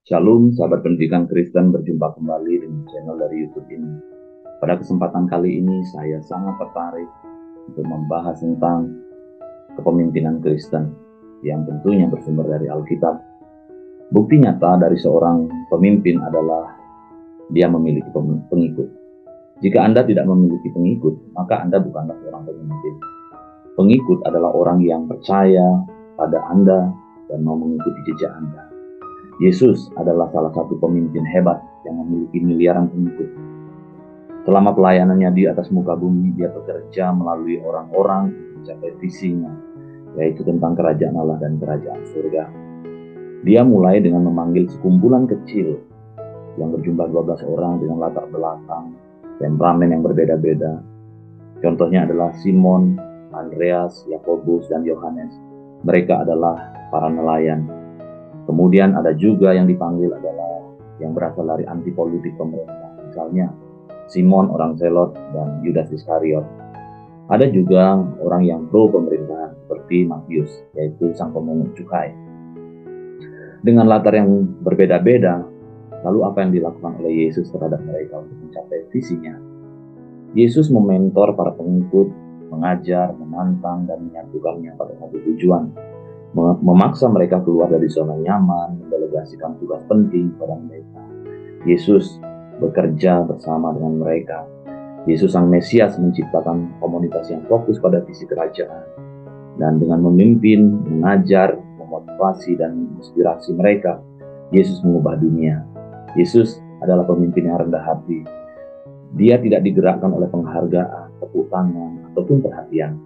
Shalom, sahabat pendidikan Kristen, berjumpa kembali dengan channel dari YouTube ini. Pada kesempatan kali ini, saya sangat tertarik untuk membahas tentang kepemimpinan Kristen yang tentunya bersumber dari Alkitab. Bukti nyata dari seorang pemimpin adalah dia memiliki pengikut. Jika Anda tidak memiliki pengikut, maka Anda bukanlah seorang pemimpin. Pengikut adalah orang yang percaya pada Anda dan mau mengikuti jejak Anda. Yesus adalah salah satu pemimpin hebat yang memiliki miliaran pengikut. Selama pelayanannya di atas muka bumi, dia bekerja melalui orang-orang untuk mencapai visinya, yaitu tentang kerajaan Allah dan kerajaan surga. Dia mulai dengan memanggil sekumpulan kecil yang berjumlah 12 orang dengan latar belakang temperamen yang berbeda-beda. Contohnya adalah Simon, Andreas, Yakobus, dan Yohanes. Mereka adalah para nelayan. Kemudian ada juga yang dipanggil adalah yang berasal dari anti politik pemerintah. Misalnya Simon orang Zelot dan Yudas Iskariot. Ada juga orang yang pro pemerintahan seperti Matius, yaitu sang pemungut cukai. Dengan latar yang berbeda-beda, lalu apa yang dilakukan oleh Yesus terhadap mereka untuk mencapai visinya? Yesus mementor para pengikut, mengajar, menantang, dan menyatukannya pada satu tujuan. Memaksa mereka keluar dari zona nyaman, mendelegasikan tugas penting kepada mereka. Yesus bekerja bersama dengan mereka. Yesus sang Mesias menciptakan komunitas yang fokus pada visi kerajaan. Dan dengan memimpin, mengajar, memotivasi, dan menginspirasi mereka, Yesus mengubah dunia. Yesus adalah pemimpin yang rendah hati. Dia tidak digerakkan oleh penghargaan, tepuk tangan, ataupun perhatian.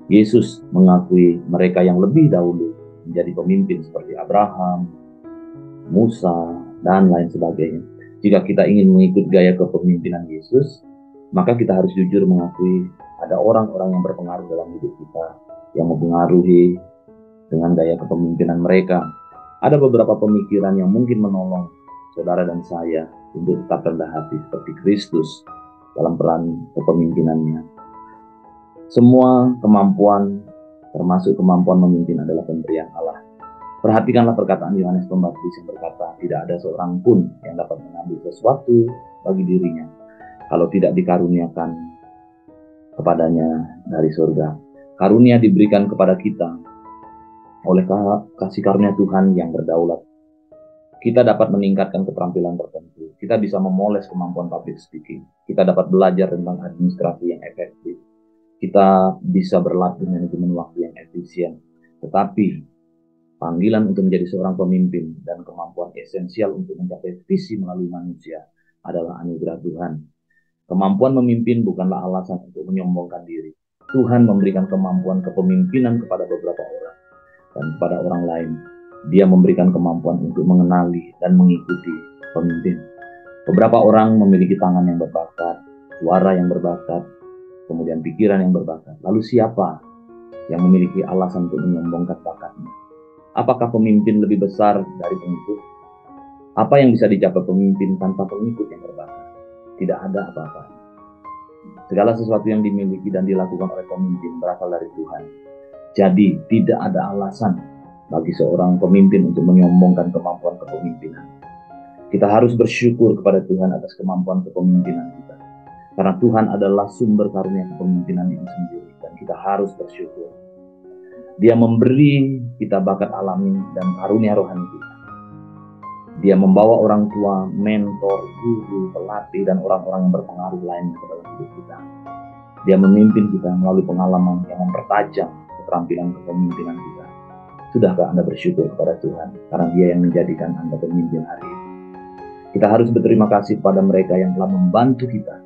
Yesus mengakui mereka yang lebih dahulu menjadi pemimpin seperti Abraham, Musa, dan lain sebagainya. Jika kita ingin mengikut gaya kepemimpinan Yesus, maka kita harus jujur mengakui ada orang-orang yang berpengaruh dalam hidup kita, yang mempengaruhi dengan gaya kepemimpinan mereka. Ada beberapa pemikiran yang mungkin menolong saudara dan saya untuk tetap rendah hati seperti Kristus dalam peran kepemimpinannya. Semua kemampuan, termasuk kemampuan memimpin, adalah pemberian Allah. Perhatikanlah perkataan Yohanes Pembaptis yang berkata, tidak ada seorang pun yang dapat mengambil sesuatu bagi dirinya kalau tidak dikaruniakan kepadanya dari surga. Karunia diberikan kepada kita oleh kasih karunia Tuhan yang berdaulat. Kita dapat meningkatkan keterampilan tertentu. Kita bisa memoles kemampuan public speaking. Kita dapat belajar tentang administrasi yang efektif. Kita bisa berlatih manajemen waktu yang efisien. Tetapi panggilan untuk menjadi seorang pemimpin dan kemampuan esensial untuk mencapai visi melalui manusia adalah anugerah Tuhan. Kemampuan memimpin bukanlah alasan untuk menyombongkan diri. Tuhan memberikan kemampuan kepemimpinan kepada beberapa orang dan kepada orang lain. Dia memberikan kemampuan untuk mengenali dan mengikuti pemimpin. Beberapa orang memiliki tangan yang berbakat, suara yang berbakat, kemudian pikiran yang berbakat. Lalu siapa yang memiliki alasan untuk menyombongkan bakatnya? Apakah pemimpin lebih besar dari pengikut? Apa yang bisa dicapai pemimpin tanpa pengikut yang berbakat? Tidak ada apa-apa. Segala sesuatu yang dimiliki dan dilakukan oleh pemimpin berasal dari Tuhan. Jadi tidak ada alasan bagi seorang pemimpin untuk menyombongkan kemampuan kepemimpinan. Kita harus bersyukur kepada Tuhan atas kemampuan kepemimpinan kita. Karena Tuhan adalah sumber karunia kepemimpinan itu sendiri. Dan kita harus bersyukur. Dia memberi kita bakat alami dan karunia rohani kita. Dia membawa orang tua, mentor, guru, pelatih, dan orang-orang yang berpengaruh lainnya ke dalam hidup kita. Dia memimpin kita melalui pengalaman yang mempertajam keterampilan kepemimpinan kita. Sudahkah Anda bersyukur kepada Tuhan? Karena Dia yang menjadikan Anda pemimpin hari ini. Kita harus berterima kasih kepada mereka yang telah membantu kita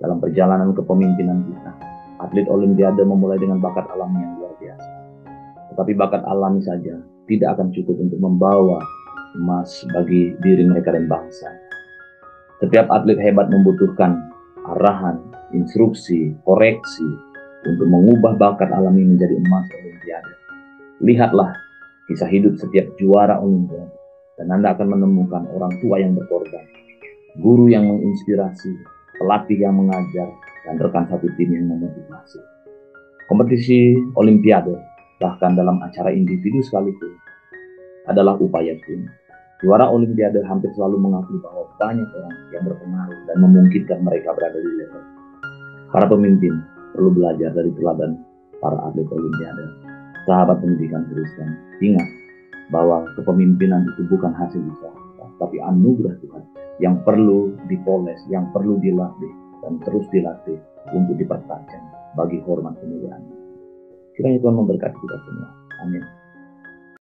dalam perjalanan kepemimpinan kita. Atlet Olimpiade memulai dengan bakat alami yang luar biasa. Tetapi bakat alami saja tidak akan cukup untuk membawa emas bagi diri mereka dan bangsa. Setiap atlet hebat membutuhkan arahan, instruksi, koreksi untuk mengubah bakat alami menjadi emas Olimpiade. Lihatlah kisah hidup setiap juara Olimpiade dan Anda akan menemukan orang tua yang berkorban, guru yang menginspirasi, pelatih yang mengajar, dan rekan satu tim yang memotivasi. Kompetisi Olimpiade, bahkan dalam acara individu sekalipun, adalah upaya tim. Juara Olimpiade hampir selalu mengakui bahwa banyak orang yang berpengaruh dan memungkinkan mereka berada di level. Para pemimpin perlu belajar dari teladan para atlet Olimpiade. Sahabat pendidikan Kristen, ingat bahwa kepemimpinan itu bukan hasil usaha kita, tapi anugerah Tuhan yang perlu dipoles, yang perlu dilatih dan terus dilatih untuk dipertajam bagi hormat kemuliaan. Kiranya Tuhan memberkati kita semua. Amin.